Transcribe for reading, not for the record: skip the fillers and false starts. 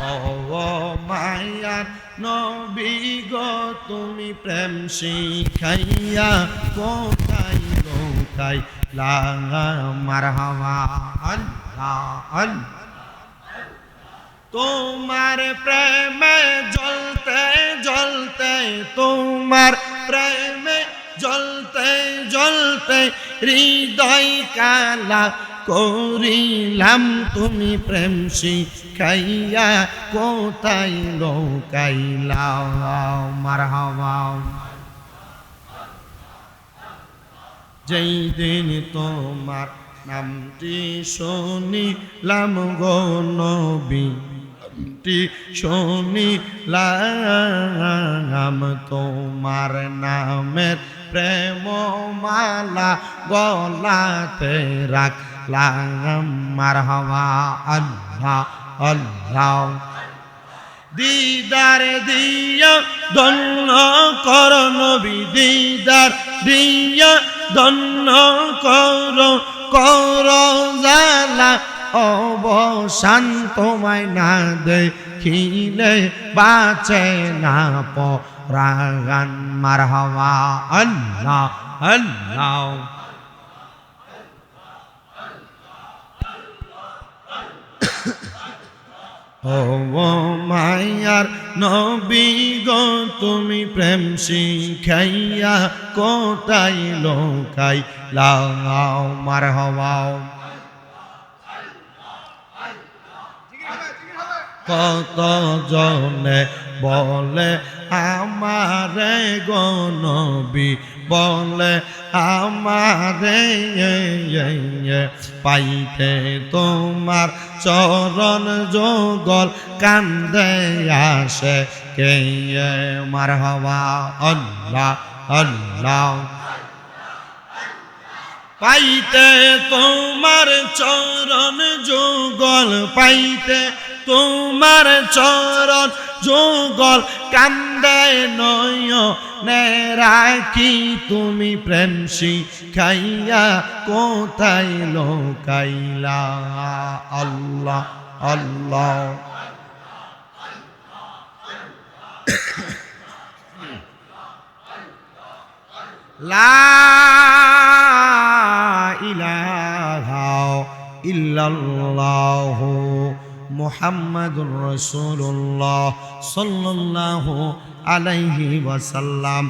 ও মায়ার নবী গো তুমি প্রেম শিখাইয়া কোথায় লোকাই লাগা মারহাবা আল্লাহ আল্লাহ তোমার প্রেমে জ্বলতে জ্বলতে তোমার প্রেমে জ্বলতে জ্বলতে হৃদয় কালা করিলাম তুমি প্রেম শিখাইয়া কোথায় লোকাইলা মারহাবা যেই দিন তোমার নামটি শুনিলাম গো নবী শুনিলাম তোমার নামের প্রেম মালা গলাতে রাখলাম মারহাবা আল্লাহ আল্লাহ দিদার দিয়া ধন্য কর নবী দিদার দিয়া ধন্য কর কর জালা অবসান তোমায় না দেখিলে বাঁচে না পরাগান মারহাবা আল্লাহ আল্লাহ ও মায়ার নবী গো তুমি প্রেম শিখাইয়া কোথায় লোকাই লাও মারহাবা কত জনে বলে আমারে গো নবী বলে আমারে পাইতে তোমার চরণ যুগল কান্দে আসে কে মারহাবা আল্লাহ আল্লাহ পাইতে তোমার চরণ যুগল পাইতে তোমার চরণ যুগল কান্দে নয়নে রাখি তুমি প্রেম শিখাইয়া কোথায় লোকাইলা আল্লাহ আল্লাহ লা ইলাহা ইল্লাল্লাহু মুহাম্মাদুর রাসূলুল্লাহ সাল্লাল্লাহু আলাইহি ওয়াসাল্লাম।